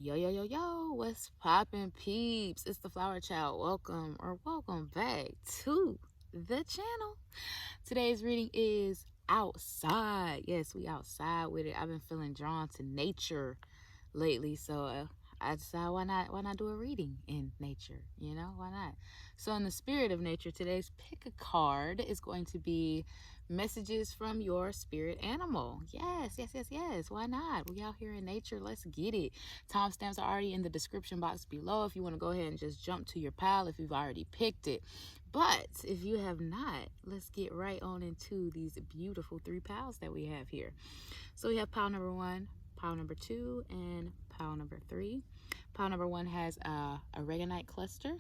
Yo, yo, yo, yo, what's poppin', peeps? It's the FlowerChhild. Welcome back to the channel. Today's reading is outside. Yes, we outside with it. I've been feeling drawn to nature lately, so I decided why not do a reading in nature? You know, why not? So in the spirit of nature, today's pick a card is going to be messages from your spirit animal. Yes. Why not? We out here in nature. Let's get it. Timestamps are already in the description box below if you want to go ahead and just jump to your pile if you've already picked it. But if you have not, let's get right on into these beautiful 3 piles that we have here. So we have pile number 1, pile number 2, and pile number 3. Pile number 1 has a oregano cluster.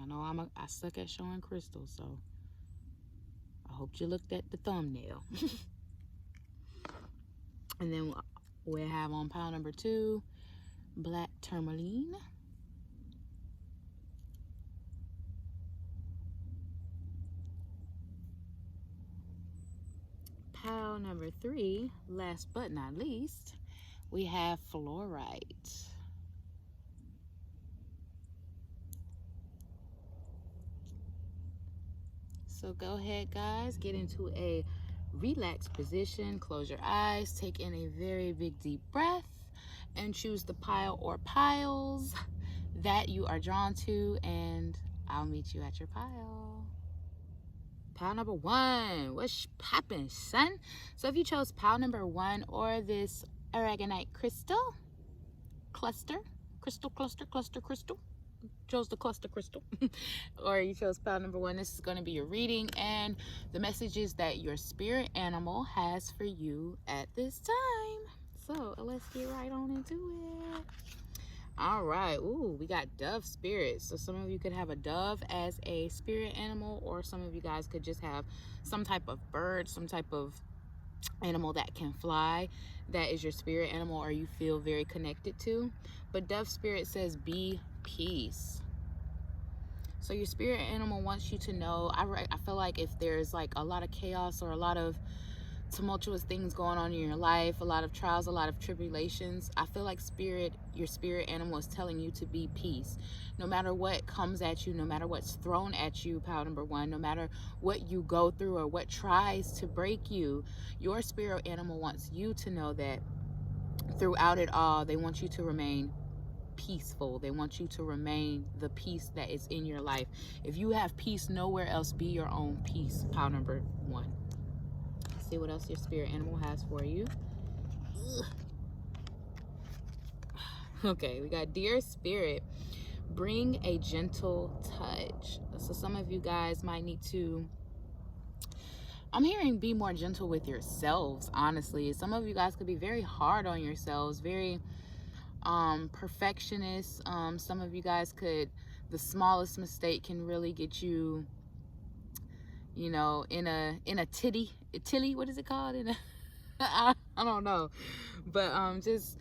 I know I suck at showing crystals, so I hope you looked at the thumbnail. And then we have on pile number 2, black tourmaline. Pile number 3, last but not least, we have FlowerChhild. So go ahead, guys, get into a relaxed position, close your eyes, take in a very big deep breath, and choose the pile or piles that you are drawn to, and I'll meet you at your pile. Pile number 1, what's poppin', son? So if you chose pile number 1 or this aragonite crystal cluster, chose the cluster crystal, or you chose pile number 1, this is going to be your reading and the messages that your spirit animal has for you at this time. So let's get right on into it. All right. Ooh, we got dove spirits. So some of you could have a dove as a spirit animal, or some of you guys could just have some type of bird, some type of animal that can fly, that is your spirit animal or you feel very connected to. But dove spirit says be peace. So your spirit animal wants you to know, I feel like if there's like a lot of chaos or a lot of tumultuous things going on in your life, a lot of trials, a lot of tribulations, I feel like your spirit animal is telling you to be peace. No matter what comes at you, no matter what's thrown at you, pile number 1, no matter what you go through or what tries to break you, your spirit animal wants you to know that throughout it all, they want you to remain peaceful. They want you to remain the peace that is in your life. If you have peace nowhere else, be your own peace, pile number 1. See what else your spirit animal has for you. Okay, we got dear spirit, bring a gentle touch. So some of you guys might need to, I'm hearing, be more gentle with yourselves, honestly. Some of you guys could be very hard on yourselves, very perfectionist. Some of you guys could, the smallest mistake can really get you, you know, in a tilly, what is it called? I don't know, but just,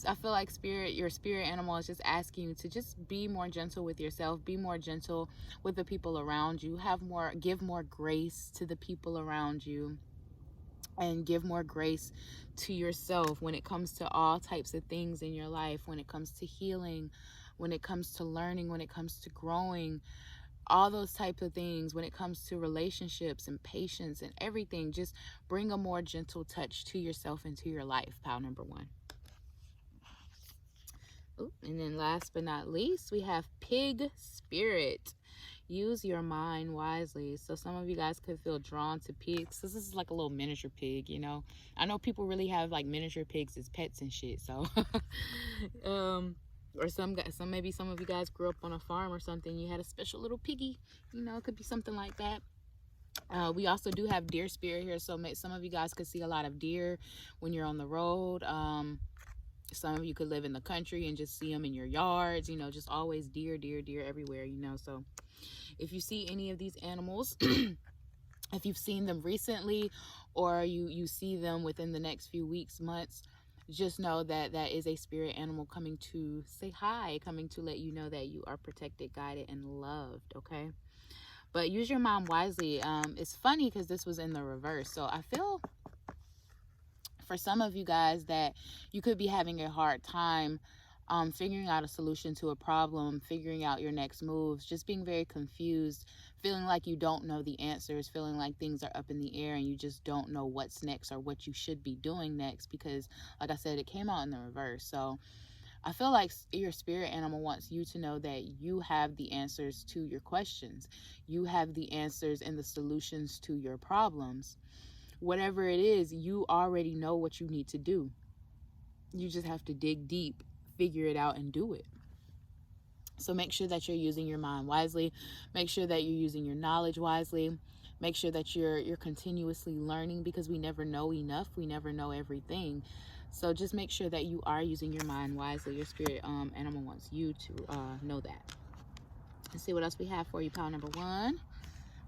I feel like your spirit animal is just asking you to just be more gentle with yourself, be more gentle with the people around you, give more grace to the people around you, and give more grace to yourself when it comes to all types of things in your life, when it comes to healing, when it comes to learning, when it comes to growing, all those types of things, when it comes to relationships and patience and everything. Just bring a more gentle touch to yourself and to your life, pile number 1. Ooh, and then last but not least, we have pig spirit. Use your mind wisely. So some of you guys could feel drawn to pigs. This is like a little miniature pig, you know. I know people really have like miniature pigs as pets and shit. So or maybe some of you guys grew up on a farm or something. You had a special little piggy, you know. It could be something like that. We also do have deer spirit here, so some of you guys could see a lot of deer when you're on the road. Some of you could live in the country and just see them in your yards, you know, just always deer everywhere, you know. So if you see any of these animals, if you've seen them recently or you see them within the next few weeks, months, just know that that is a spirit animal coming to say hi, coming to let you know that you are protected, guided, and loved, okay? But use your mind wisely. It's funny because this was in the reverse. So I feel For some of you guys, that you could be having a hard time figuring out a solution to a problem, figuring out your next moves, just being very confused, feeling like you don't know the answers, feeling like things are up in the air and you just don't know what's next or what you should be doing next, because like I said, it came out in the reverse. So I feel like your spirit animal wants you to know that you have the answers to your questions. You have the answers and the solutions to your problems. Whatever it is, you already know what you need to do. You just have to dig deep, figure it out, and do it. So make sure that you're using your mind wisely. Make sure that you're using your knowledge wisely. Make sure that you're continuously learning, because we never know enough. We never know everything. So just make sure that you are using your mind wisely. Your spirit animal wants you to know that. Let's see what else we have for you, pile number 1.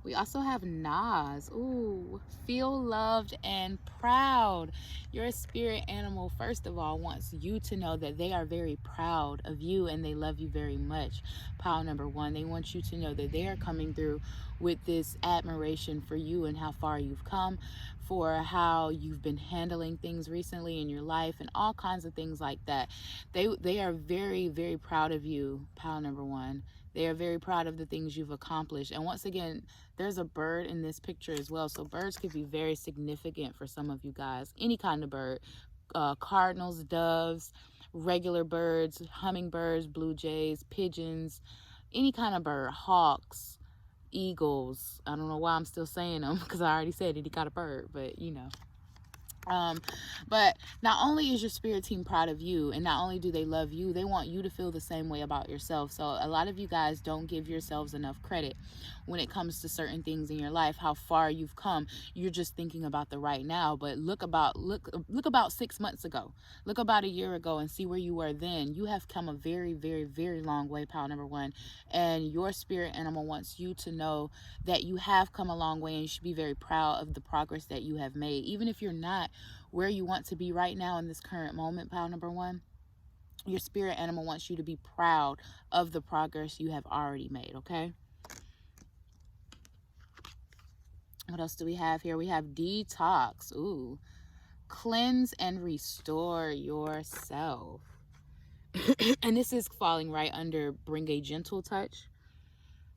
We also have Nas. Ooh, feel loved and proud. Your spirit animal, first of all, wants you to know that they are very proud of you and they love you very much. Pile number 1, they want you to know that they are coming through with this admiration for you and how far you've come, for how you've been handling things recently in your life and all kinds of things like that. They are very, very proud of you, pile number 1. They are very proud of the things you've accomplished. And once again, there's a bird in this picture as well. So birds could be very significant for some of you guys. Any kind of bird. Cardinals, doves, regular birds, hummingbirds, blue jays, pigeons, any kind of bird. Hawks, eagles. I don't know why I'm still saying them, because I already said any kind of bird, but you know. But not only is your spirit team proud of you, and not only do they love you, they want you to feel the same way about yourself. So a lot of you guys don't give yourselves enough credit when it comes to certain things in your life, how far you've come. You're just thinking about the right now, but look about 6 months ago, look about a year ago, and see where you were then. You have come a very, very, very long way, pile number 1, and your spirit animal wants you to know that you have come a long way, and you should be very proud of the progress that you have made. Even if you're not where you want to be right now in this current moment, pile number 1, your spirit animal wants you to be proud of the progress you have already made. Okay, what else do we have here? We have detox. Ooh, cleanse and restore yourself. And this is falling right under bring a gentle touch,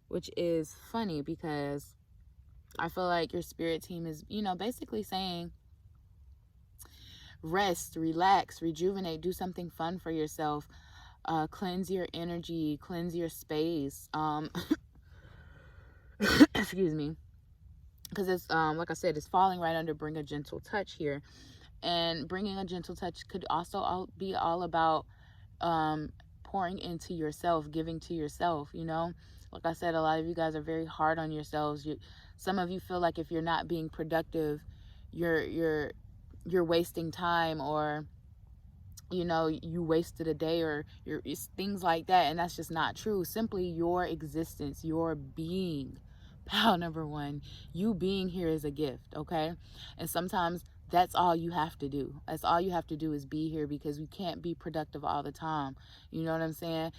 which is funny because I feel like your spirit team is, basically saying rest, relax, rejuvenate, do something fun for yourself, cleanse your energy, cleanse your space. Excuse me, because it's like I said, it's falling right under bring a gentle touch here. And bringing a gentle touch could also be all about pouring into yourself, giving to yourself. Like I said, a lot of you guys are very hard on yourselves. Some of you feel like if you're not being productive, you're wasting time, or you wasted a day, or things like that. And that's just not true. Simply your existence, your being, pile number 1, you being here is a gift. Okay, and sometimes that's all you have to do. That's all you have to do is be here, because we can't be productive all the time. You know what I'm saying?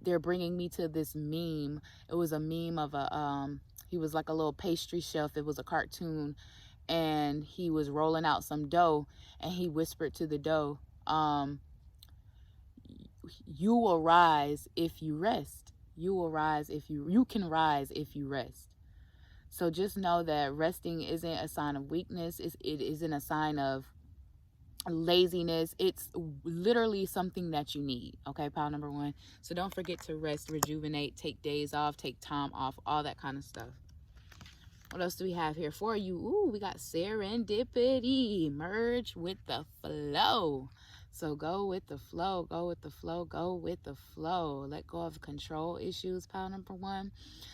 They're bringing me to this meme. It was a meme of he was like a little pastry chef. It was a cartoon, and he was rolling out some dough, and he whispered to the dough, you will rise if you rest. You will rise if you can rise if you rest. So just know that resting isn't a sign of weakness. It isn't a sign of laziness. It's literally something that you need. Okay, pile number 1. So don't forget to rest, rejuvenate, take days off, take time off, all that kind of stuff. What else do we have here for you? Ooh, we got serendipity. Merge with the flow. So go with the flow, go with the flow, go with the flow. Let go of control issues, pile number 1.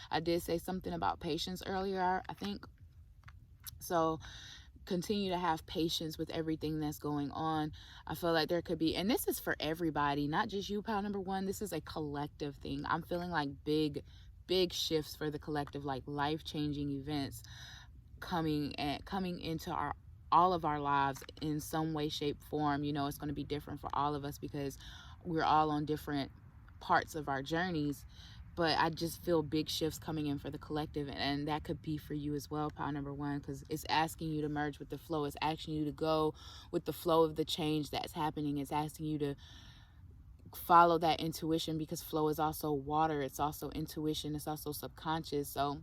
I did say something about patience earlier, I think. So continue to have patience with everything that's going on. I feel like there could be, and this is for everybody, not just you, pile number 1. This is a collective thing. I'm feeling like big shifts for the collective, like life-changing events coming into all of our lives in some way, shape, form. It's going to be different for all of us because we're all on different parts of our journeys. but I just feel big shifts coming in for the collective, and that could be for you as well, pile number one, because it's asking you to merge with the flow. It's asking you to go with the flow of the change that's happening. It's asking you to follow that intuition, because flow is also water. It's also intuition. It's also subconscious. So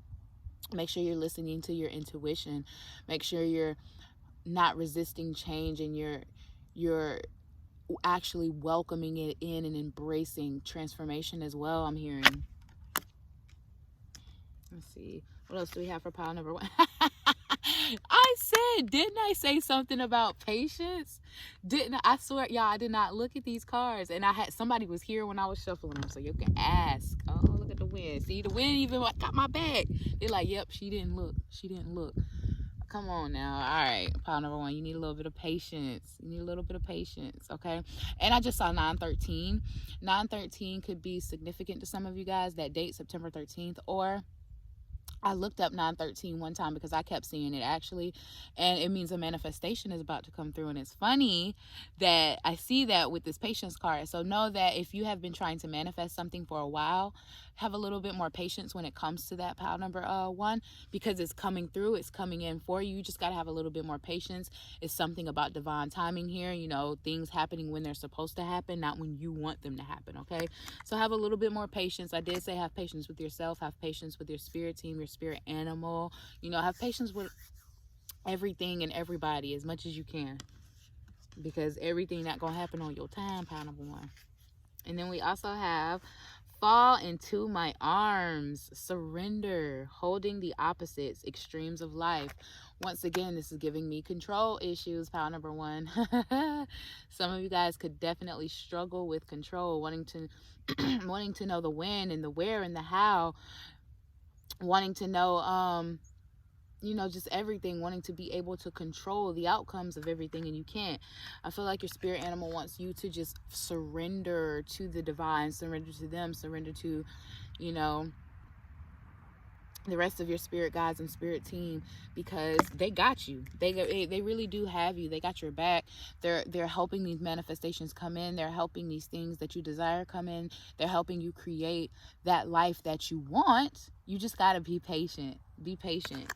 make sure you're listening to your intuition. Make sure you're not resisting change, and you're actually welcoming it in and embracing transformation as well, I'm hearing. Let's see. What else do we have for pile number one? Didn't I say something about patience? Didn't I? I swear, y'all, I did not look at these cards. And somebody was here when I was shuffling them, so you can ask. Oh, look at the wind. See, the wind even got my back. They're like, yep, she didn't look. She didn't look. Come on now. All right, pile number one, you need a little bit of patience. You need a little bit of patience, okay? And I just saw 9/13. 9/13 could be significant to some of you guys. That date, September 13th, or I looked up 9/13 one time because I kept seeing it actually, and it means a manifestation is about to come through. And it's funny that I see that with this patience card. So know that if you have been trying to manifest something for a while, have a little bit more patience when it comes to that pile number one, because it's coming through. It's coming in for you. You just got to have a little bit more patience. It's something about divine timing here, you know, things happening when they're supposed to happen, not when you want them to happen, okay? So have a little bit more patience. I did say have patience with yourself, have patience with your spirit team, your spirit animal, you know, have patience with everything and everybody as much as you can, because everything not gonna happen on your time, pile number one. And then we also have fall into my arms, surrender, holding the opposites, extremes of life. Once again, this is giving me control issues, pile number one. Some of you guys could definitely struggle with control, wanting to know the when and the where and the how, wanting to know you know, just everything, wanting to be able to control the outcomes of everything, and you can't. I feel like your spirit animal wants you to just surrender to the divine, surrender to them, surrender to, you know, the rest of your spirit guides and spirit team, because they got you. They really do have you. They got your back. They're helping these manifestations come in. They're helping these things that you desire come in. They're helping you create that life that you want. You just got to be patient. Be patient.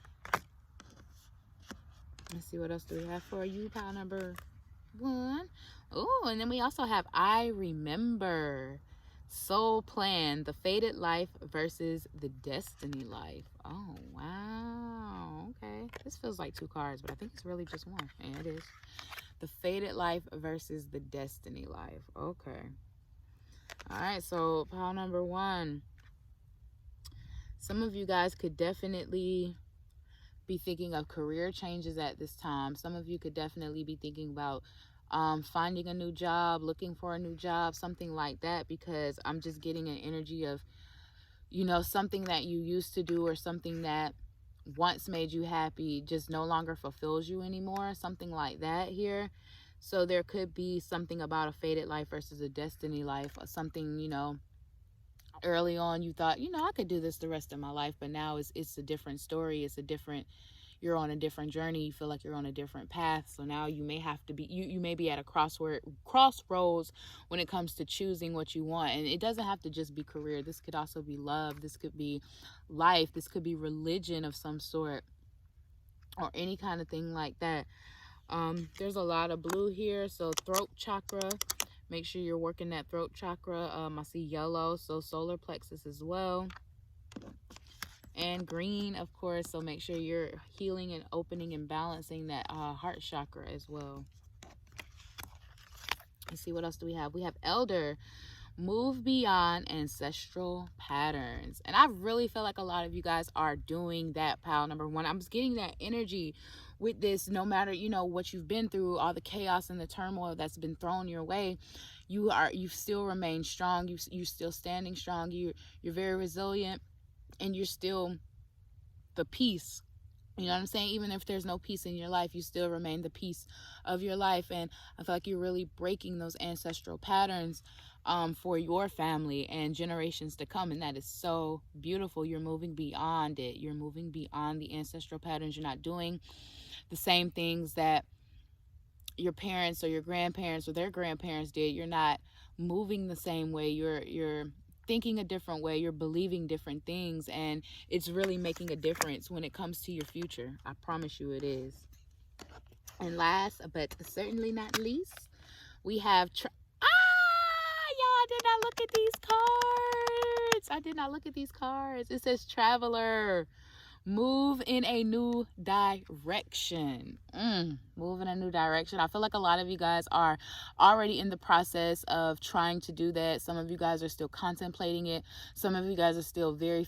Let's see, what else do we have for you, pile number one. Oh, and then we also have I Remember, Soul Plan, the Fated Life versus the Destiny Life. Oh, wow. Okay. This feels like two cards, but I think it's really just one. And it is. The Fated Life versus the Destiny Life. Okay. All right, so pile number one. Some of you guys could definitely be thinking of career changes at this time. Some of you could definitely be thinking about finding a new job, looking for a new job, something like that, because I'm just getting an energy of, you know, something that you used to do or something that once made you happy just no longer fulfills you anymore, something like that here. So there could be something about a fated life versus a destiny life, or something, you know, early on you thought, you know, I could do this the rest of my life, but now it's a different story. It's a different, you're on a different journey. You feel like you're on a different path. So now you may have to be, you may be at a crossroads when it comes to choosing what you want. And it doesn't have to just be career. This could also be love. This could be life. This could be religion of some sort, or any kind of thing like that. There's a lot of blue here. So throat chakra. Make sure you're working that throat chakra. I see yellow, so solar plexus as well. And green, of course, so make sure you're healing and opening and balancing that heart chakra as well. Let's see, what else do we have? We have elder, move beyond ancestral patterns. And I really feel like a lot of you guys are doing that, pile number one. I'm just getting that energy with this. No matter, you know, what you've been through, all the chaos and the turmoil that's been thrown your way, you still remain strong. You're still standing strong. You're very resilient, and you're still the peace. You know what I'm saying? Even if there's no peace in your life, you still remain the peace of your life. And I feel like you're really breaking those ancestral patterns for your family and generations to come. And that is so beautiful. You're moving beyond it. You're moving beyond the ancestral patterns. You're not doing the same things that your parents or your grandparents or their grandparents did. You're not moving the same way. You're thinking a different way, you're believing different things, and it's really making a difference when it comes to your future. I promise you it is. And last but certainly not least, we have y'all, I did not look at these cards. I did not look at these cards. It says Traveler. Move in a new direction. Move in a new direction. I feel like a lot of you guys are already in the process of trying to do that. Some of you guys are still contemplating it. Some of you guys are still very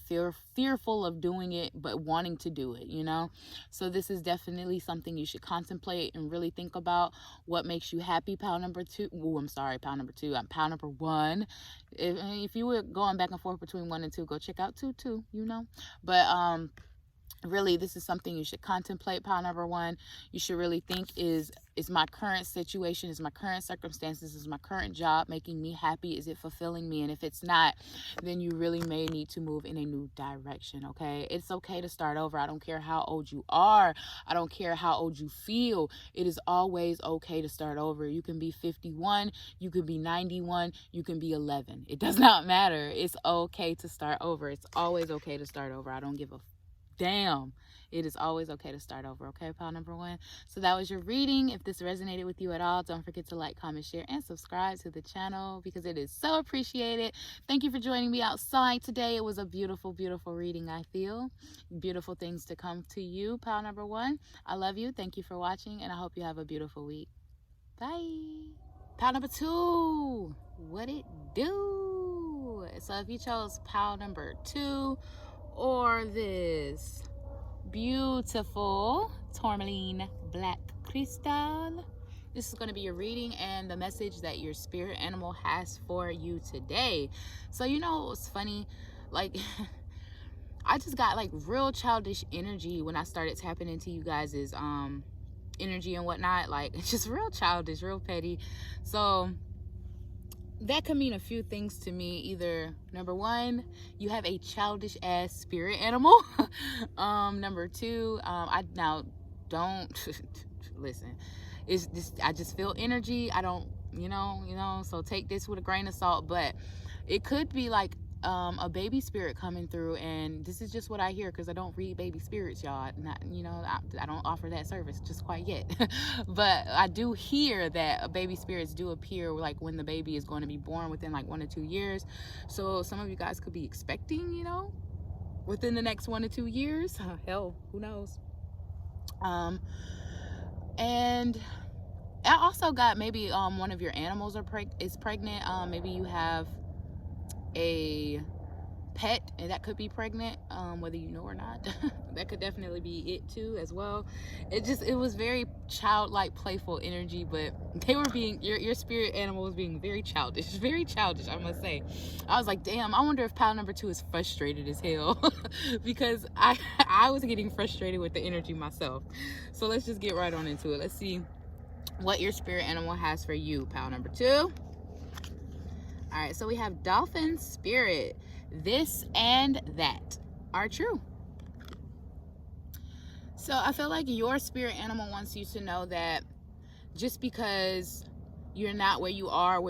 fearful of doing it, but wanting to do it, you know? So this is definitely something you should contemplate and really think about. What makes you happy? Pile number two. Oh, I'm sorry, pile number two. I'm pile number one. If you were going back and forth between 1 and 2, go check out 2 too, you know? But, really, this is something you should contemplate. Pile number 1, you should really think, is my current situation, is my current circumstances, is my current job making me happy? Is it fulfilling me? And if it's not, then you really may need to move in a new direction, okay? It's okay to start over. I don't care how old you are. I don't care how old you feel. It is always okay to start over. You can be 51, you can be 91, you can be 11. It does not matter. It's okay to start over. It's always okay to start over. I don't give a damn. It is always okay to start over, okay, pile number 1? So that was your reading. If this resonated with you at all, don't forget to like, comment, share, and subscribe to the channel, because it is so appreciated. Thank you for joining me outside today. It was a beautiful, beautiful reading, I feel. Beautiful things to come to you, pile number 1. I love you. Thank you for watching, and I hope you have a beautiful week. Bye. Pile number 2. What it do? So if you chose pile number 2, or this beautiful tourmaline black crystal, this is going to be your reading and the message that your spirit animal has for you today. So you know what's funny, like I just got like real childish energy when I started tapping into you guys's energy and whatnot. Like, it's just real childish, real petty. So that could mean a few things to me. Either number 1, you have a childish ass spirit animal. Number 2, I now don't listen. It's just, I just feel energy. I don't, you know, so take this with a grain of salt. But it could be like a baby spirit coming through, and this is just what I hear, because I don't read baby spirits, y'all. Not, you know, I don't offer that service just quite yet. But I do hear that baby spirits do appear like when the baby is going to be born, within like 1 to 2 years. So some of you guys could be expecting, you know, within the next 1 to 2 years. Hell, who knows? And I also got maybe one of your animals is pregnant. Maybe you have a pet and that could be pregnant, whether you know or not. That could definitely be it too as well. It was very childlike, playful energy, but they were being, your spirit animal was being very childish, I must say. I was like, damn, I wonder if pile number 2 is frustrated as hell. Because I was getting frustrated with the energy myself. So let's just get right on into it. Let's see what your spirit animal has for you, pile number 2. All right, so we have Dolphin Spirit. This and that are true. So I feel like your spirit animal wants you to know that just because you're not where you are,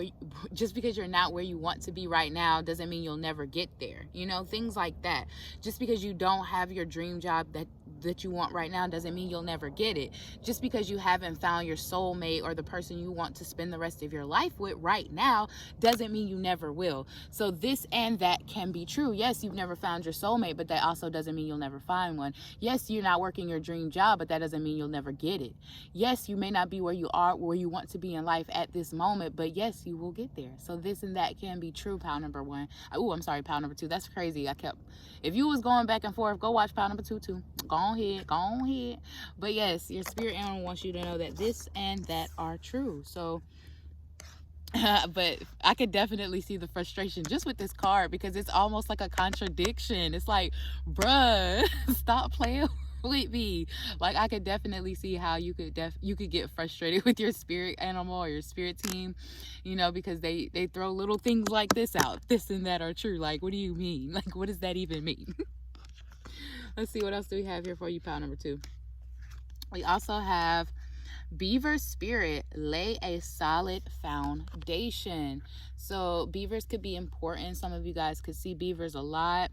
just because you're not where you want to be right now, doesn't mean you'll never get there. You know, things like that. Just because you don't have your dream job that you want right now doesn't mean you'll never get it. Just because you haven't found your soulmate or the person you want to spend the rest of your life with right now doesn't mean you never will. So this and that can be true. Yes, you've never found your soulmate, but that also doesn't mean you'll never find one. Yes, you're not working your dream job, but that doesn't mean you'll never get it. Yes, you may not be where you are, where you want to be in life at this moment, but yes, you will get there. So this and that can be true, pile number 1. Oh, I'm sorry, pile number 2. That's crazy. If you was going back and forth, go watch pile number 2 too. Go on ahead. But yes, your spirit animal wants you to know that this and that are true. So but I could definitely see the frustration just with this card, because it's almost like a contradiction. It's like, bruh, stop playing with me. Like, I could definitely see how you could get frustrated with your spirit animal or your spirit team, you know, because they throw little things like this out. This and that are true. Like, what do you mean? Like, what does that even mean? Let's see, what else do we have here for you, pile number 2? We also have Beaver spirit, lay a solid foundation. So beavers could be important. Some of you guys could see beavers a lot.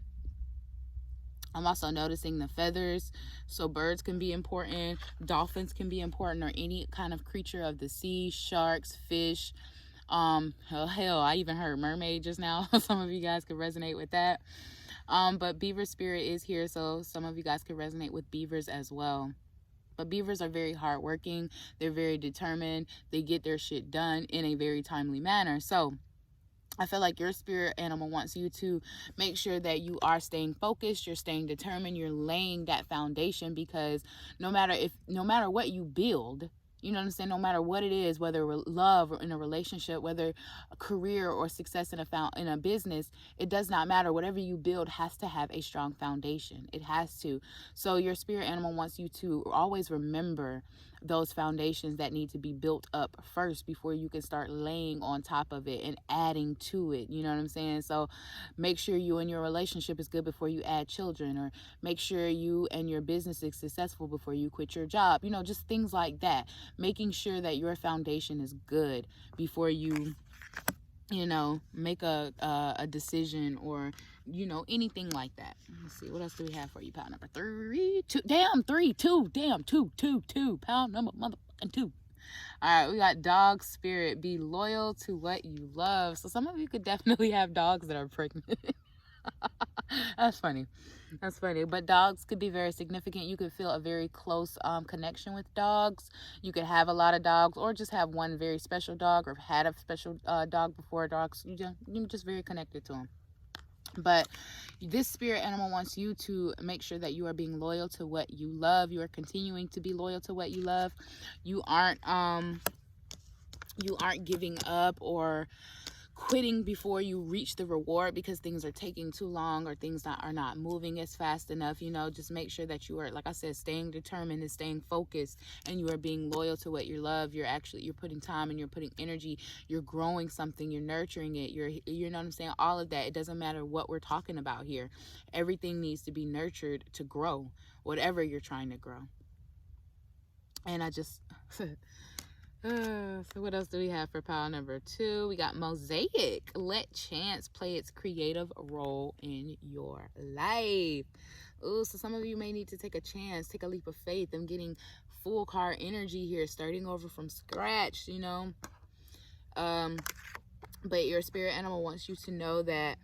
I'm also noticing the feathers. So birds can be important. Dolphins can be important, or any kind of creature of the sea, sharks, fish. Hell, I even heard mermaid just now. Some of you guys could resonate with that. But beaver spirit is here, so some of you guys could resonate with beavers as well. But beavers are very hardworking. They're very determined. They get their shit done in a very timely manner. So I feel like your spirit animal wants you to make sure that you are staying focused, you're staying determined, you're laying that foundation, because no matter what you build, you know what I'm saying, no matter what it is, whether love or in a relationship, whether a career or success in a business, it does not matter. Whatever you build has to have a strong foundation. It has to. So your spirit animal wants you to always remember those foundations that need to be built up first before you can start laying on top of it and adding to it. You know what I'm saying? So make sure you and your relationship is good before you add children, or make sure you and your business is successful before you quit your job. You know, just things like that. Making sure that your foundation is good before you make a decision, or anything like that. Let's see, what else do we have for you? Pile number 3, 2, damn, 3, 2, damn, 2, 2, 2, pile number motherfucking 2. All right, we got dog spirit, be loyal to what you love. So some of you could definitely have dogs that are pregnant. That's funny. That's funny. But dogs could be very significant. You could feel a very close connection with dogs. You could have a lot of dogs, or just have one very special dog, or had a special dog before. Dogs, you're just very connected to them. But this spirit animal wants you to make sure that you are being loyal to what you love. You are continuing to be loyal to what you love. You aren't giving up or quitting before you reach the reward because things are taking too long, or things are not moving as fast enough. Just make sure that you are, like I said, staying determined and staying focused, and you are being loyal to what you love. You're putting time, and you're putting energy, you're growing something, you're nurturing it, you know what I'm saying, all of that. It doesn't matter what we're talking about here. Everything needs to be nurtured to grow, whatever you're trying to grow. And I just so what else do we have for pile number 2? We got mosaic. Let chance play its creative role in your life. Ooh, so some of you may need to take a chance, take a leap of faith. I'm getting full card energy here, starting over from scratch, but your spirit animal wants you to know that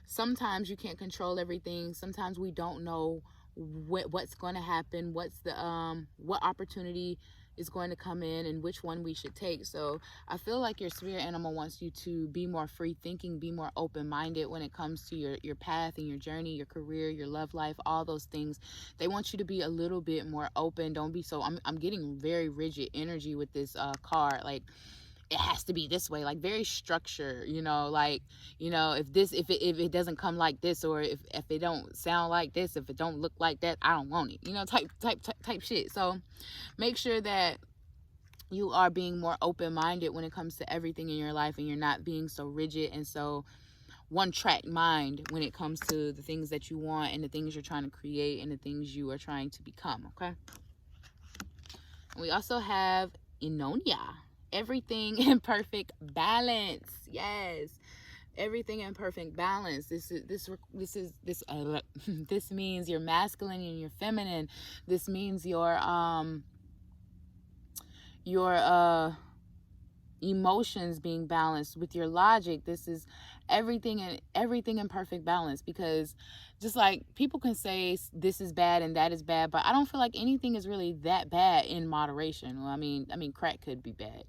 sometimes you can't control everything. Sometimes we don't know what's going to happen, what opportunity is going to come in, and which one we should take. So I feel like your spirit animal wants you to be more free thinking, be more open-minded when it comes to your path and your journey, your career, your love life, all those things. They want you to be a little bit more open. Don't be so, I'm getting very rigid energy with this card. Like, it has to be this way, like very structured, if it doesn't come like this, or if it don't sound like this, if it don't look like that, I don't want it, type shit. So make sure that you are being more open-minded when it comes to everything in your life, and you're not being so rigid and so one-track mind when it comes to the things that you want, and the things you're trying to create, and the things you are trying to become. Okay, we also have Inonia. Everything in perfect balance. Yes, everything in perfect balance. This means your masculine and your feminine. This means your emotions being balanced with your logic. This is everything in perfect balance, because just like people can say this is bad and that is bad, but I don't feel like anything is really that bad in moderation. Well, I mean crack could be bad,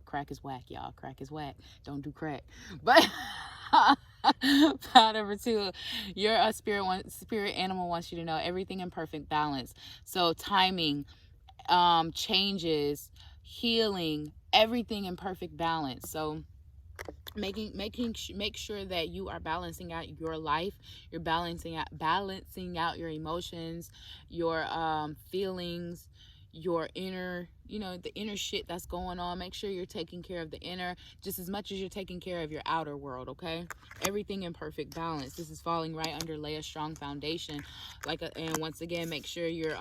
crack is whack, y'all. Crack is whack. Don't do crack. But pile number 2, your spirit animal wants you to know everything in perfect balance. So timing, changes, healing, everything in perfect balance. So make sure that you are balancing out your life. You're balancing out your emotions, your feelings, your inner, the inner shit that's going on. Make sure you're taking care of the inner just as much as you're taking care of your outer world. Okay, everything in perfect balance. This is falling right under lay a strong foundation. And once again, make sure you're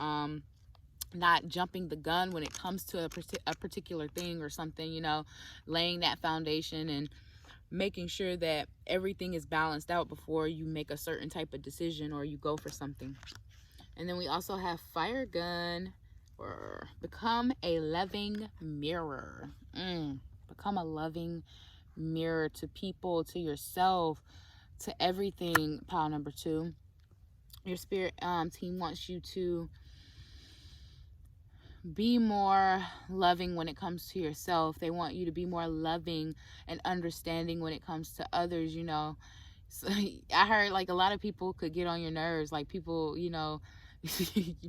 not jumping the gun when it comes to a particular thing or something, you know, laying that foundation and making sure that everything is balanced out before you make a certain type of decision or you go for something. And then we also have fire gun, or become a loving mirror. Become a loving mirror to people, to yourself, to everything. Pile number 2. Your spirit team wants you to be more loving when it comes to yourself. They want you to be more loving and understanding when it comes to others, you know. So I heard like a lot of people could get on your nerves, like people, you know,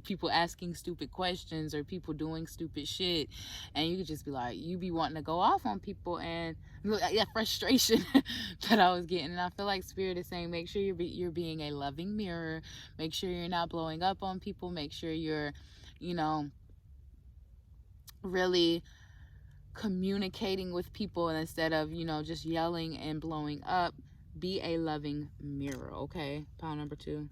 people asking stupid questions or people doing stupid shit, and you could just be like, you be wanting to go off on people, and that frustration that I was getting. And I feel like Spirit is saying, make sure you're being a loving mirror. Make sure you're not blowing up on people. Make sure you're, you know, really communicating with people, and instead of, you know, just yelling and blowing up, be a loving mirror. Okay, pile number 2.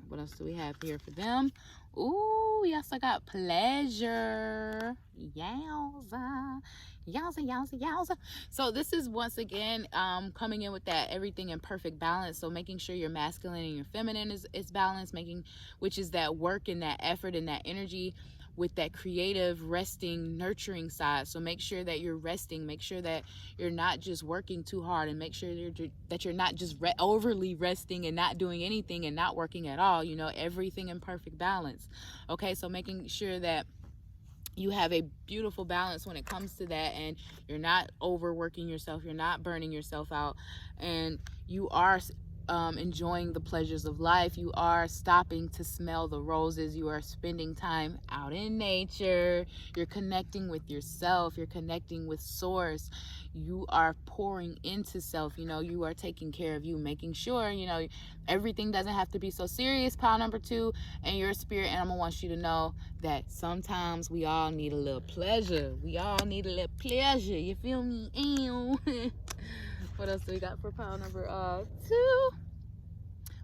What else do we have here for them? Ooh, we also got pleasure. Yowza. Yowza, yowza, yowza. So this is once again coming in with that everything in perfect balance. So making sure your masculine and your feminine is balanced, which is that work and that effort and that energy with that creative, resting, nurturing side. So make sure that you're resting. Make sure that you're not just working too hard, and make sure that you're not just overly resting and not doing anything and not working at all. You know, everything in perfect balance. Okay, so making sure that you have a beautiful balance when it comes to that, and you're not overworking yourself, you're not burning yourself out, and you are enjoying the pleasures of life. You are stopping to smell the roses. You are spending time out in nature. You're connecting with yourself. You're connecting with source. You are pouring into self. You know, you are taking care of you, making sure, you know, everything doesn't have to be so serious. Pile number 2, and your spirit animal wants you to know that sometimes we all need a little pleasure. We all need a little pleasure. You feel me? Ew. What else do we got for pile number 2?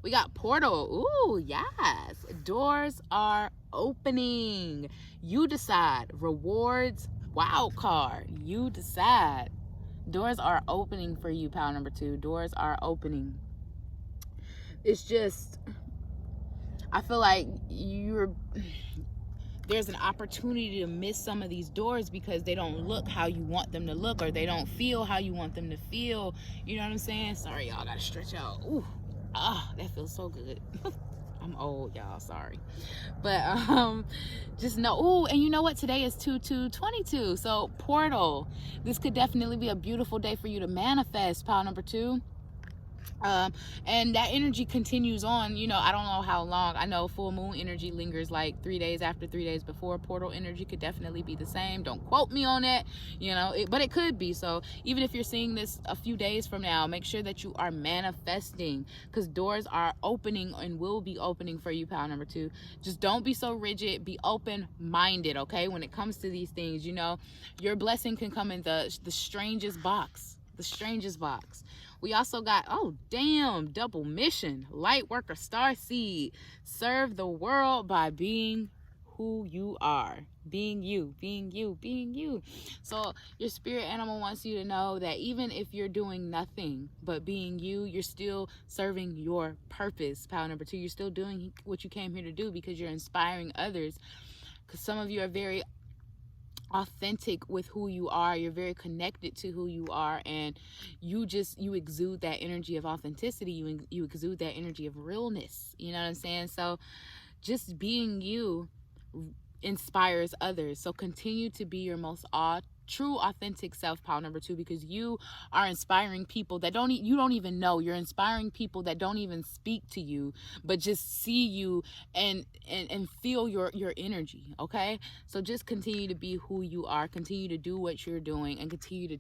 We got portal. Ooh, yes. Doors are opening. You decide. Rewards, wild card. You decide. Doors are opening for you, pile number 2. Doors are opening. It's just, I feel like there's an opportunity to miss some of these doors because they don't look how you want them to look, or they don't feel how you want them to feel. You know what I'm saying? Sorry, y'all, gotta stretch out. Ooh, that feels so good. I'm old, y'all, sorry. But just know, ooh, and you know what? Today is 2/2/22. So portal. This could definitely be a beautiful day for you to manifest, pile number 2. And that energy continues on. You know, I don't know how long. I know full moon energy lingers like 3 days after, 3 days before. Portal energy could definitely be the same. Don't quote me on that, you know, but it could be. So even if you're seeing this a few days from now, make sure that you are manifesting, because doors are opening and will be opening for you, pile number 2. Just don't be so rigid. Be open-minded, okay, when it comes to these things. You know, your blessing can come in the strangest box. The strangest box. We also got, oh damn, double mission, light worker, star seed. Serve the world by being who you are. Being you, being you, being you. So your spirit animal wants you to know that even if you're doing nothing but being you, you're still serving your purpose. Pile number 2, you're still doing what you came here to do, because you're inspiring others. Because some of you are very authentic with who you are. You're very connected to who you are, and you exude that energy of authenticity. You exude that energy of realness. You know what I'm saying? So just being you inspires others. So continue to be your most true authentic self, pile number 2, because you are inspiring people that you don't even know. You're inspiring people that don't even speak to you, but just see you and feel your energy. Okay, so just continue to be who you are, continue to do what you're doing, and continue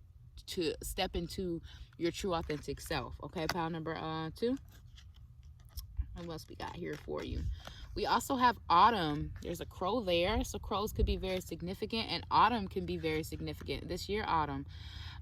to step into your true authentic self. Okay, pile number 2. What else we got here for you? We also have autumn. There's a crow there. So crows could be very significant, and autumn can be very significant. This year, autumn.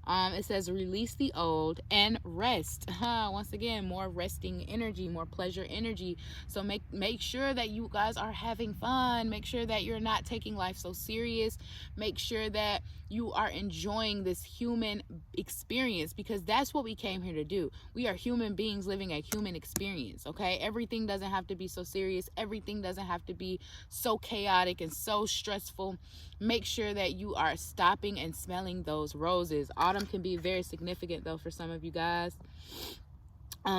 It says release the old and rest. Once again, more resting energy, more pleasure energy. So make sure that you guys are having fun. Make sure that you're not taking life so serious. Make sure that you are enjoying this human experience, because that's what we came here to do. We are human beings living a human experience, okay? Everything doesn't have to be so serious. Everything doesn't have to be so chaotic and so stressful. Make sure that you are stopping and smelling those roses. Autumn can be very significant though for some of you guys.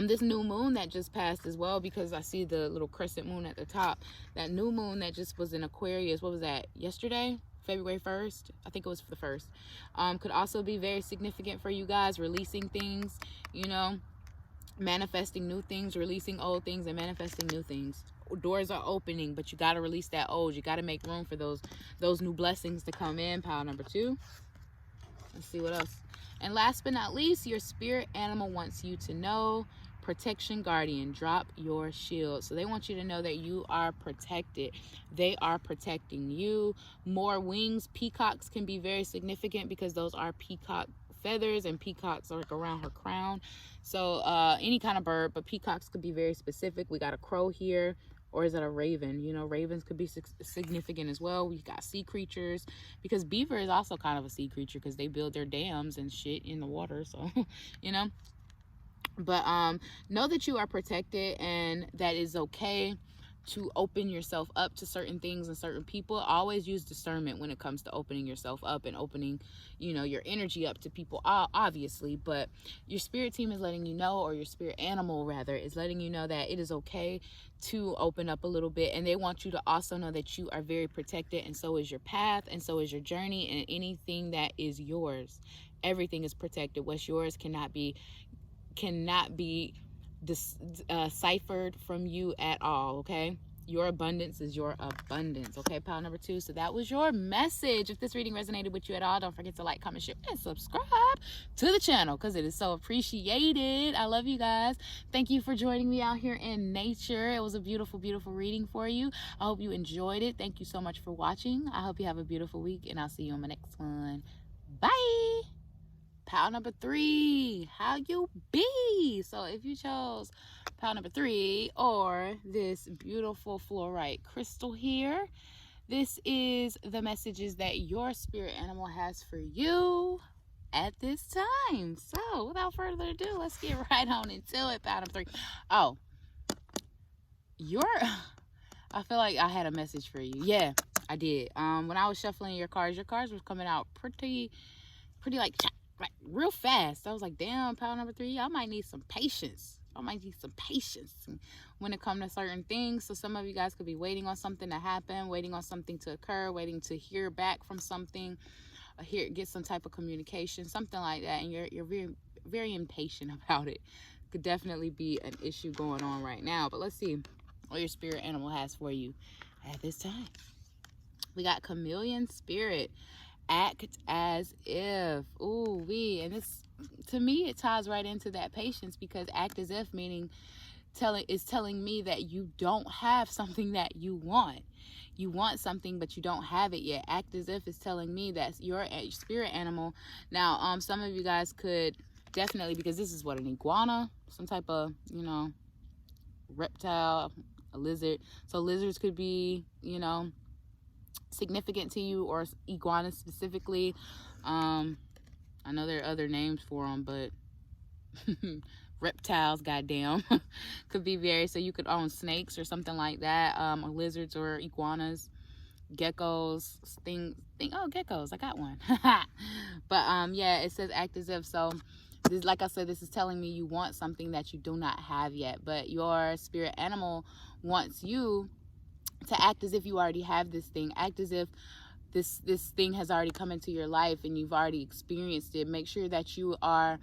This new moon that just passed as well, because I see the little crescent moon at the top. That new moon that just was in Aquarius, what was that, yesterday? February 1st, I think it was the 1st. Could also be very significant for you guys, releasing things, you know, manifesting new things, releasing old things, and manifesting new things. Doors are opening, but you got to release that old. You got to make room for those new blessings to come in. Pile number 2. Let's see what else. And last but not least, your spirit animal wants you to know, protection guardian, drop your shield. So they want you to know that you are protected. They are protecting you. More wings. Peacocks can be very significant because those are peacock feathers, and peacocks are like around her crown. So any kind of bird, but peacocks could be very specific. We got a crow here. Or is it a raven? You know, ravens could be significant as well. We got sea creatures, because beaver is also kind of a sea creature because they build their dams and shit in the water. So, you know. But know that you are protected, and that is okay to open yourself up to certain things and certain people. Always use discernment when it comes to opening yourself up and opening, you know, your energy up to people, obviously. But your spirit team is letting you know, or your spirit animal rather, is letting you know that it is okay to open up a little bit. And they want you to also know that you are very protected, and so is your path, and so is your journey, and anything that is yours. Everything is protected. What's yours cannot be deciphered from you at all. Okay, your abundance is your abundance. Okay, pile number 2. So that was your message. If this reading resonated with you at all, don't forget to like, comment, share, and subscribe to the channel, because it is so appreciated. I love you guys. Thank you for joining me out here in nature. It was a beautiful reading for you. I hope you enjoyed it. Thank you so much for watching. I hope you have a beautiful week, and I'll see you on my next one. Bye. Pile number 3, how you be? So if you chose pile number 3, or this beautiful fluorite crystal here, this is the messages that your spirit animal has for you at this time. So without further ado, let's get right on into it. Pile number 3. Oh, I feel like I had a message for you. Yeah, I did. When I was shuffling your cards was coming out pretty like real fast. I was like, damn, pile number 3, I might need some patience. When it comes to certain things. So some of you guys could be waiting on something to happen, waiting on something to occur, waiting to hear back from something, get some type of communication, something like that, and you're very, very impatient about it. Could definitely be an issue going on right now. But let's see what your spirit animal has for you at this time. We got chameleon spirit. Act as if. Ooh wee. And this, to me, it ties right into that patience, because act as if meaning telling me that you don't have something that you want. You want something, but you don't have it yet. Act as if is telling me that your spirit animal. Now, some of you guys could definitely, because this is what, an iguana, some type of, you know, reptile, a lizard. So lizards could be, you know, significant to you, or iguanas specifically. I know there are other names for them, but reptiles, goddamn, could be very. So you could own snakes or something like that, or lizards or iguanas, geckos, oh, geckos, I got one. But yeah, it says act as if. So this, like I said, this is telling me you want something that you do not have yet, but your spirit animal wants you to act as if you already have this thing. Act as if this thing has already come into your life and you've already experienced it. Make sure that you are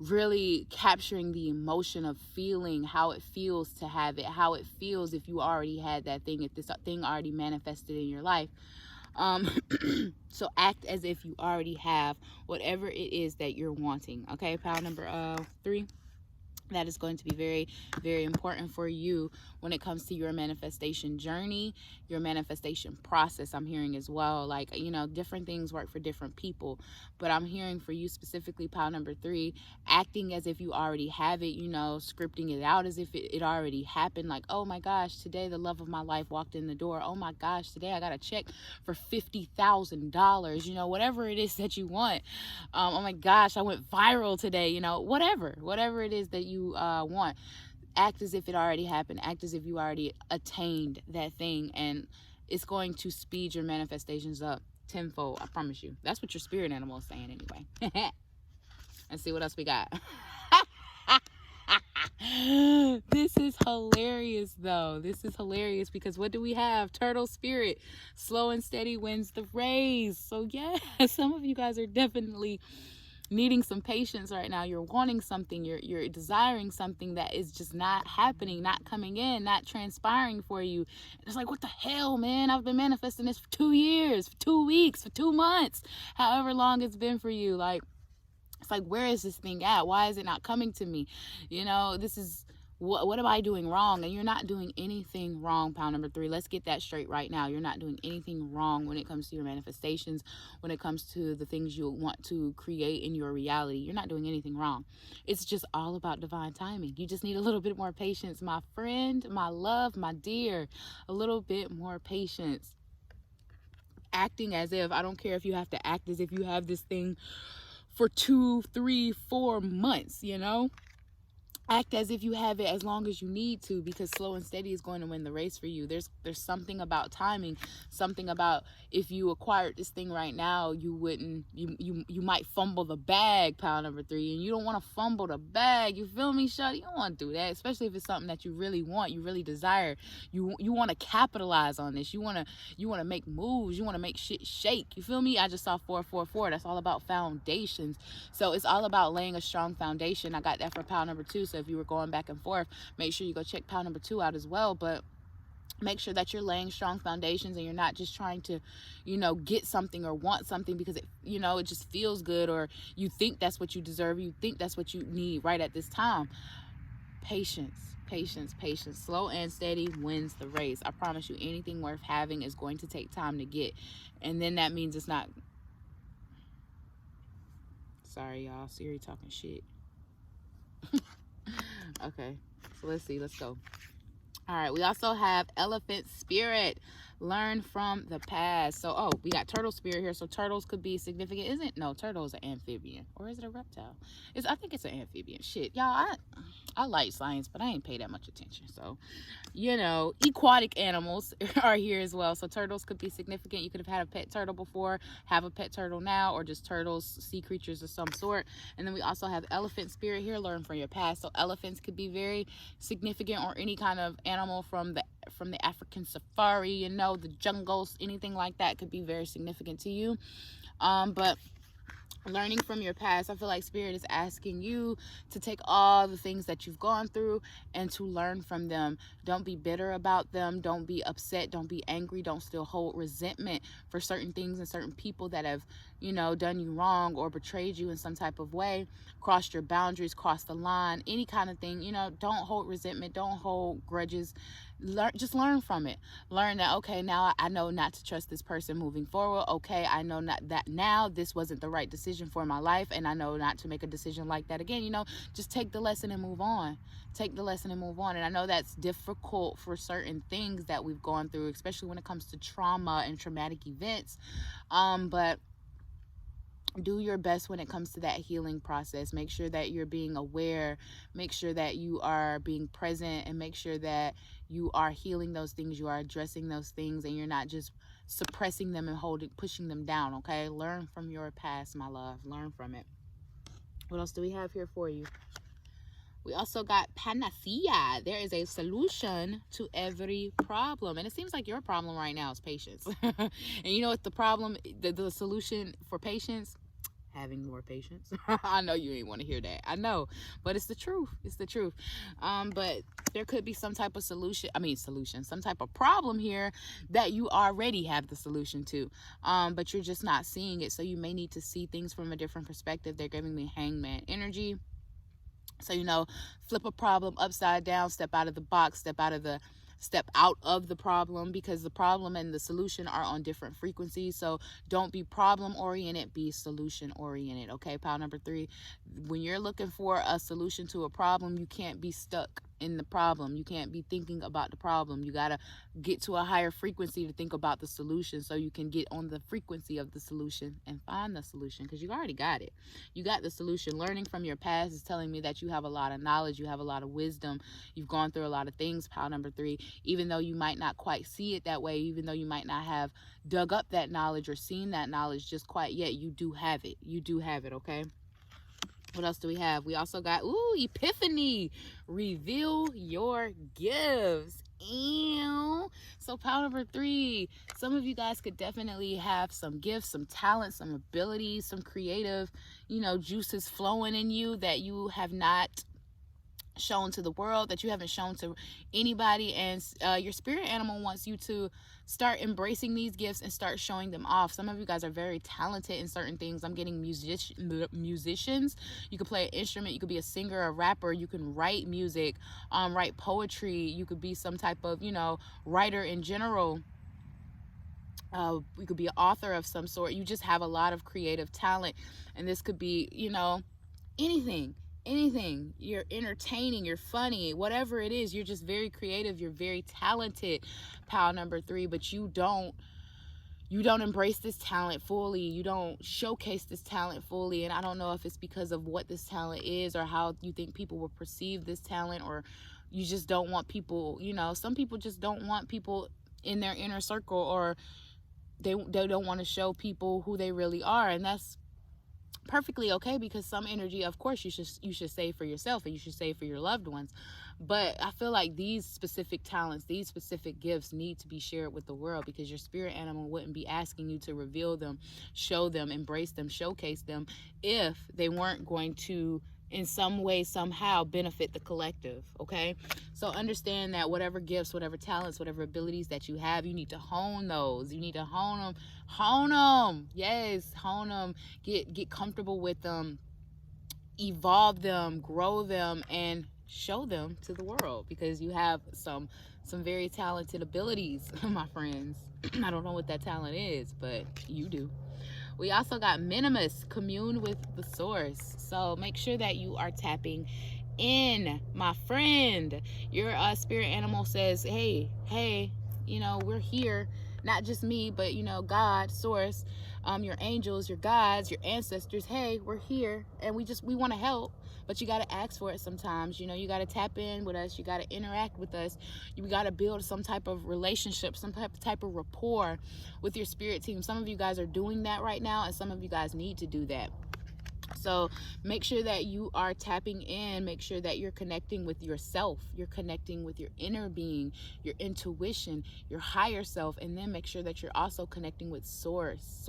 really capturing the emotion of feeling how it feels to have it, how it feels if you already had that thing, if this thing already manifested in your life. So act as if you already have whatever it is that you're wanting. Okay, pile number 3. That is going to be very, very important for you when it comes to your manifestation journey, your manifestation process. I'm hearing as well, like, you know, different things work for different people, but I'm hearing for you specifically, pile number 3, acting as if you already have it, you know, scripting it out as if it already happened. Like, oh my gosh, today the love of my life walked in the door. Oh my gosh, today I got a check for $50,000, you know, whatever it is that you want. Oh my gosh, I went viral today, you know, whatever it is that you want. Act as if it already happened. Act as if you already attained that thing, and it's going to speed your manifestations up tenfold. I promise you. That's what your spirit animal is saying anyway. Let's see what else we got. This is hilarious though. This is hilarious because what do we have? Turtle spirit. Slow and steady wins the race. So yeah, some of you guys are definitely needing some patience right now. You're wanting something, you're desiring something that is just not happening, not coming in, not transpiring for you. It's like, what the hell, man? I've been manifesting this for 2 years, for 2 weeks, for 2 months, however long it's been for you. Like, it's like, where is this thing at? Why is it not coming to me? You know, this is what am I doing wrong? And you're not doing anything wrong, pile number 3. Let's get that straight right now. You're not doing anything wrong when it comes to your manifestations, when it comes to the things you want to create in your reality. You're not doing anything wrong. It's just all about divine timing. You just need a little bit more patience, my friend, my love, my dear. A little bit more patience. Acting as if, I don't care if you have to act as if you have this thing for 2, 3, 4 months, you know? Act as if you have it as long as you need to, because slow and steady is going to win the race for you. There's something about timing, something about if you acquired this thing right now, you wouldn't, you might fumble the bag, pile number 3, and you don't want to fumble the bag. You feel me, Shawty? You don't want to do that, especially if it's something that you really want, you really desire. You want to capitalize on this. You want to make moves. You want to make shit shake. You feel me? I just saw 444. That's all about foundations. So it's all about laying a strong foundation. I got that for pile number 2. So if you were going back and forth, make sure you go check pile number 2 out as well. But make sure that you're laying strong foundations and you're not just trying to, you know, get something or want something because it, you know, it just feels good, or you think that's what you deserve. You think that's what you need right at this time. Patience. Slow and steady wins the race. I promise you, anything worth having is going to take time to get. And then that means it's not. Sorry, y'all. Siri talking shit. Okay, so let's see. Let's go. All right, we also have elephant spirit. Learn from the past. So, oh, we got turtle spirit here. So turtles could be significant. Isn't, no, turtle is an amphibian. Or is it a reptile? I think it's an amphibian. Shit, y'all, I like science, but I ain't pay that much attention. So, you know, aquatic animals are here as well. So turtles could be significant. You could have had a pet turtle before, have a pet turtle now, or just turtles, sea creatures of some sort. And then we also have elephant spirit here. Learn from your past. So elephants could be very significant, or any kind of animal from the African safari, you know, the jungles, anything like that could be very significant to you. But learning from your past, I feel like spirit is asking you to take all the things that you've gone through and to learn from them. Don't be bitter about them. Don't be upset. Don't be angry. Don't still hold resentment for certain things and certain people that have, you know, done you wrong or betrayed you in some type of way, crossed your boundaries, crossed the line, any kind of thing. You know, don't hold resentment. Don't hold grudges. Just learn from it. Learn that, okay, now I know not to trust this person moving forward. Okay, I know not that now this wasn't the right decision for my life, and I know not to make a decision like that again. You know, just take the lesson and move on. Take the lesson and move on. And I know that's difficult for certain things that we've gone through, especially when it comes to trauma and traumatic events. But do your best when it comes to that healing process. Make sure that you're being aware. Make sure that you are being present, and make sure that you are healing those things. You are addressing those things, and you're not just suppressing them and pushing them down. Okay, learn from your past, my love. Learn from it. What else do we have here for you? We also got panacea. There is a solution to every problem. And it seems like your problem right now is patience. And you know what the problem, the solution for patience? Having more patience. I know you ain't want to hear that. I know, but it's the truth. It's the truth. But there could be some type of solution, some type of problem here that you already have the solution to, but you're just not seeing it. So you may need to see things from a different perspective. They're giving me hangman energy. So, flip a problem upside down, step out of the box, step out of the problem, because the problem and the solution are on different frequencies. So don't be problem oriented, be solution oriented. Okay, pile number 3, when you're looking for a solution to a problem, you can't be stuck in the problem. You can't be thinking about the problem. You got to get to a higher frequency to think about the solution, so you can get on the frequency of the solution and find the solution, because you already got it. You got the solution. Learning from your past is telling me that you have a lot of knowledge, you have a lot of wisdom, you've gone through a lot of things, pile number 3. Even though you might not quite see it that way, even though you might not have dug up that knowledge or seen that knowledge just quite yet, you do have it. You do have it, okay? What else do we have? We also got, epiphany. Reveal your gifts. Ew. So pile number 3, some of you guys could definitely have some gifts, some talents, some abilities, some creative, juices flowing in you that you have not shown to the world, that you haven't shown to anybody, and your spirit animal wants you to start embracing these gifts and start showing them off. Some of you guys are very talented in certain things. I'm getting musicians. You could play an instrument, you could be a singer, a rapper, you can write music, write poetry, you could be some type of writer in general. You could be an author of some sort. You just have a lot of creative talent, and this could be anything. You're entertaining, you're funny, whatever it is, you're just very creative, you're very talented, pile number 3, but you don't embrace this talent fully. You don't showcase this talent fully. And I don't know if it's because of what this talent is, or how you think people will perceive this talent, or you just don't want people, some people just don't want people in their inner circle, or they don't want to show people who they really are. And that's perfectly okay, because some energy, of course, you should save for yourself, and you should save for your loved ones. But I feel like these specific talents, these specific gifts need to be shared with the world, because your spirit animal wouldn't be asking you to reveal them, show them, embrace them, showcase them, if they weren't going to in some way, somehow benefit the collective. Okay, so understand that whatever gifts, whatever talents, whatever abilities that you have, you need to hone those. You need to hone them. Yes, hone them. Get comfortable with them, evolve them, grow them, and show them to the world, because you have some very talented abilities, my friends. I don't know what that talent is, but you do. We also got minimus, commune with the source. So make sure that you are tapping in, my friend. Your spirit animal says, hey, we're here. Not just me, but God, source, your angels, your guides, your ancestors. Hey, we're here, and we want to help. But you got to ask for it sometimes. You got to tap in with us. You got to interact with us. You got to build some type of relationship, some type of rapport with your spirit team. Some of you guys are doing that right now, and some of you guys need to do that. So make sure that you are tapping in. Make sure that you're connecting with yourself. You're connecting with your inner being, your intuition, your higher self. And then make sure that you're also connecting with source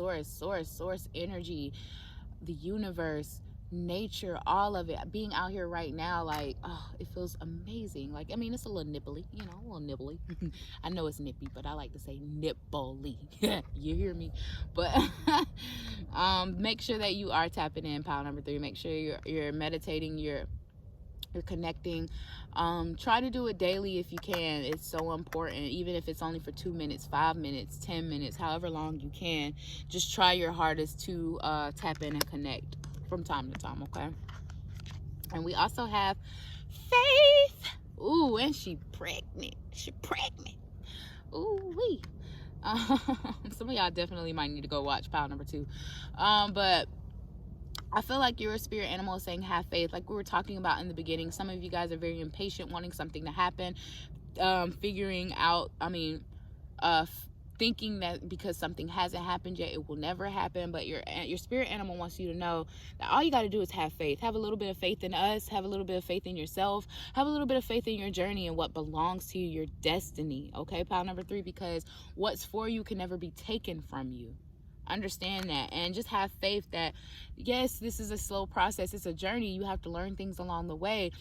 energy, the universe, nature, all of it. Being out here right now, like, it feels amazing. Like, I mean, it's a little nipply, a little nibbly. I know it's nippy, but I like to say nipply. You hear me? But make sure that you are tapping in, pile number 3. Make sure you're meditating, you're connecting. Try to do it daily if you can. It's so important. Even if it's only for 2 minutes, 5 minutes, 10 minutes, however long you can, just try your hardest to tap in and connect from time to time. Okay. And we also have Faith. Ooh, and she pregnant. Ooh wee. Some of y'all definitely might need to go watch pile number 2. But I feel like your spirit animal is saying have faith. Like we were talking about in the beginning, some of you guys are very impatient, wanting something to happen, figuring out, thinking that because something hasn't happened yet, it will never happen. But your spirit animal wants you to know that all you got to do is have faith. Have a little bit of faith in us. Have a little bit of faith in yourself. Have a little bit of faith in your journey and what belongs to you, your destiny. Okay, pile number 3, because what's for you can never be taken from you. Understand that, and just have faith that, yes, this is a slow process. It's a journey. You have to learn things along the way.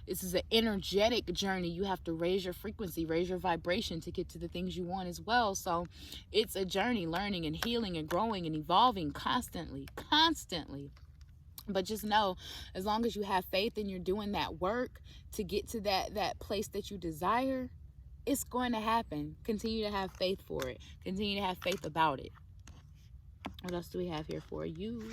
This is an energetic journey. You have to raise your frequency, raise your vibration to get to the things you want as well. So it's a journey, learning and healing and growing and evolving constantly. But just know, as long as you have faith and you're doing that work to get to that place that you desire, it's going to happen. Continue to have faith for it. Continue to have faith about it. What else do we have here for you?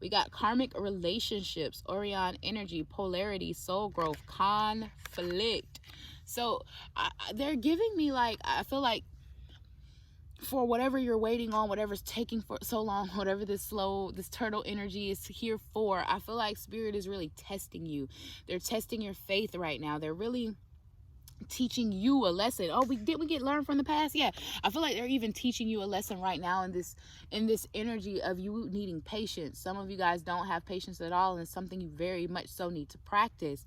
We got karmic relationships, Orion energy, polarity, soul growth, conflict. So they're giving me, like, I feel like for whatever you're waiting on, whatever's taking for so long, whatever this turtle energy is here for, I feel like Spirit is really testing you. They're testing your faith right now. They're really teaching you a lesson. Oh, we get learned from the past? Yeah. I feel like they're even teaching you a lesson right now in this energy of you needing patience. Some of you guys don't have patience at all, and it's something you very much so need to practice.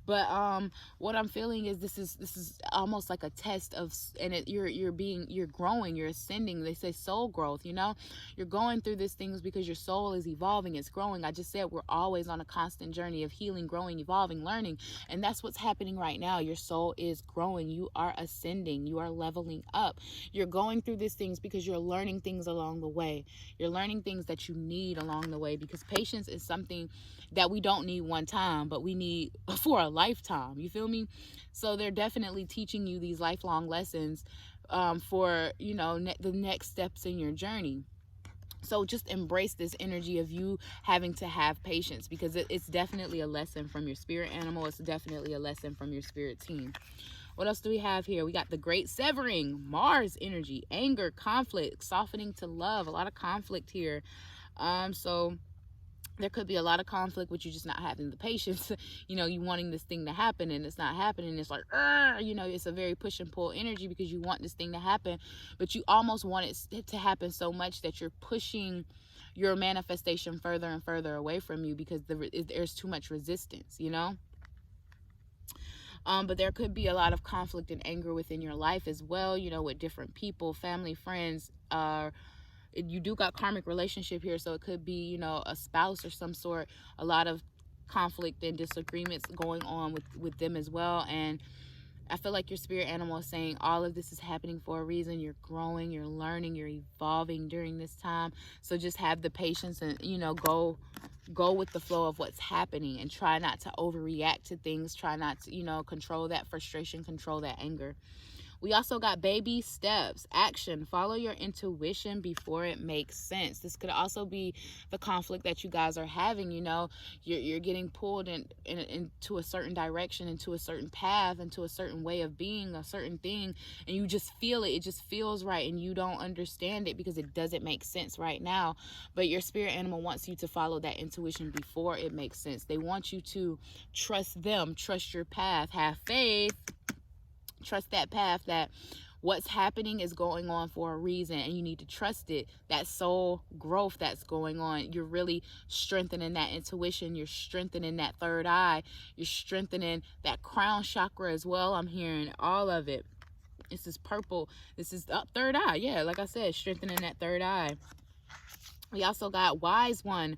But what I'm feeling is this is almost like a test of, and you're growing, you're ascending. They say soul growth, you know. You're going through these things because your soul is evolving, it's growing. I just said we're always on a constant journey of healing, growing, evolving, learning, and that's what's happening right now. Your soul is growing, you are ascending, you are leveling up. You're going through these things because you're learning things along the way. You're learning things that you need along the way, because patience is something that we don't need one time, but we need for a lifetime. You feel me? So they're definitely teaching you these lifelong lessons for, you know, the next steps in your journey. So just embrace this energy of you having to have patience, because it's definitely a lesson from your spirit animal. It's definitely a lesson from your spirit team. What else do we have here? We got the great severing, Mars energy, anger, conflict, softening to love. A lot of conflict here. So there could be a lot of conflict with you just not having the patience. You know, you wanting this thing to happen and it's not happening. It's like, you know, it's a very push and pull energy because you want this thing to happen, but you almost want it to happen so much that you're pushing your manifestation further and further away from you because there's too much resistance, you know? But there could be a lot of conflict and anger within your life as well, you know, with different people, family, friends. You do got karmic relationship here, so it could be, you know, a spouse or some sort. A lot of conflict and disagreements going on with them as well. And I feel like your spirit animal is saying all of this is happening for a reason. You're growing, you're learning, you're evolving during this time. So just have the patience and, you know, go with the flow of what's happening, and try not to overreact to things. Try not to, you know, control that frustration, control that anger. We also got baby steps, action, follow your intuition before it makes sense. This could also be the conflict that you guys are having. You know, you're getting pulled into a certain direction, into a certain path, into a certain way of being, a certain thing, and you just feel it. It just feels right, and you don't understand it because it doesn't make sense right now. But your spirit animal wants you to follow that intuition before it makes sense. They want you to trust them, trust your path, have faith. Trust that path, that what's happening is going on for a reason, and you need to trust it. That soul growth that's going on, you're really strengthening that intuition. You're strengthening that third eye. You're strengthening that crown chakra as well. I'm hearing all of it. This is purple. This is third eye. Yeah, like I said, strengthening that third eye. We also got wise one.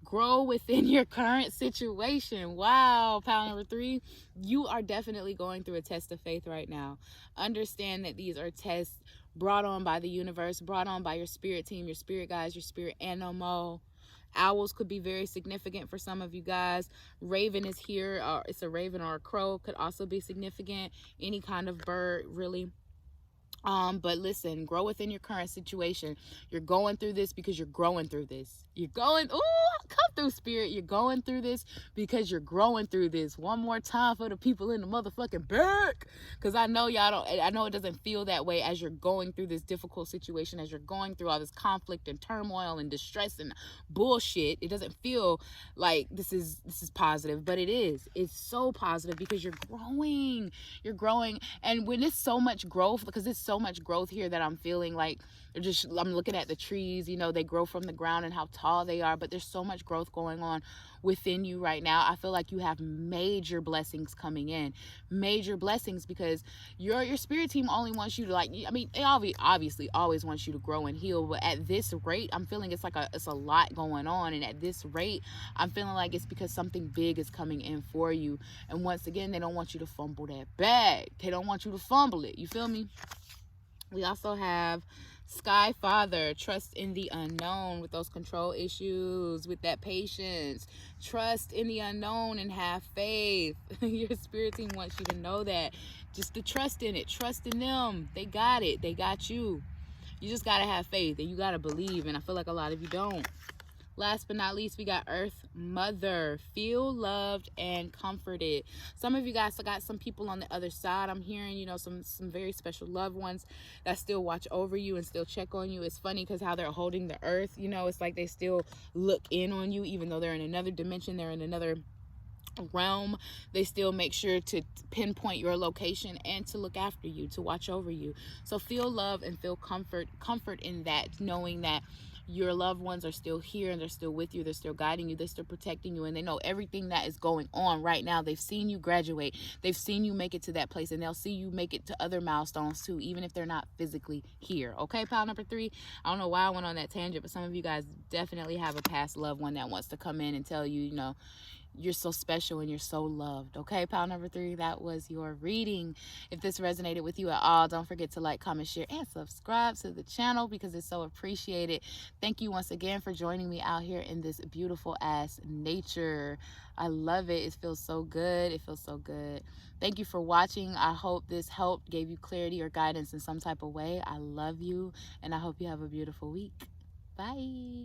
Grow within your current situation. Wow, pile number 3. You are definitely going through a test of faith right now. Understand that these are tests brought on by the universe, brought on by your spirit team, your spirit guides, your spirit animal. Owls could be very significant for some of you guys. Raven is here. It's a raven or a crow. Could also be significant. Any kind of bird, really. But listen, grow within your current situation. You're going through this because you're growing through this. You're going, come through, spirit. You're going through this because you're growing through this. One more time for the people in the motherfucking back. Because I know I know it doesn't feel that way as you're going through this difficult situation, as you're going through all this conflict and turmoil and distress and bullshit. It doesn't feel like this is positive, but it is. It's so positive because you're growing. You're growing. And when it's so much growth, because it's so much growth here that I'm feeling like I'm looking at the trees, you know, they grow from the ground and how tall they are, but there's so much growth going on within you right now. I feel like you have major blessings coming in, major blessings, because your spirit team only wants you to, like, I mean, they obviously always wants you to grow and heal, but at this rate, I'm feeling it's a lot going on, and at this rate, I'm feeling like it's because something big is coming in for you. And once again, they don't want you to fumble that bag. They don't want you to fumble it. You feel me? We also have Sky Father, trust in the unknown with those control issues, with that patience. Trust in the unknown and have faith. Your spirit team wants you to know that. Just to trust in it. Trust in them. They got it. They got you. You just got to have faith and you got to believe. And I feel like a lot of you don't. Last but not least, we got Earth Mother. Feel loved and comforted. Some of you guys got some people on the other side. I'm hearing, you know, some very special loved ones that still watch over you and still check on you. It's funny because how they're holding the earth, you know, it's like they still look in on you, even though they're in another dimension, they're in another realm. They still make sure to pinpoint your location and to look after you, to watch over you. So feel love and feel comfort in that, knowing that your loved ones are still here and they're still with you, they're still guiding you, they're still protecting you, and they know everything that is going on right now. They've seen you graduate, they've seen you make it to that place, and they'll see you make it to other milestones too, even if they're not physically here. Okay, pile number 3, I don't know why I went on that tangent, but some of you guys definitely have a past loved one that wants to come in and tell you, you know, you're so special and you're so loved. Okay, pile number 3, that was your reading. If this resonated with you at all, don't forget to like, comment, share, and subscribe to the channel because it's so appreciated. Thank you once again for joining me out here in this beautiful ass nature. I love it. It feels so good. It feels so good. Thank you for watching. I hope this helped, gave you clarity or guidance in some type of way. I love you, and I hope you have a beautiful week. Bye.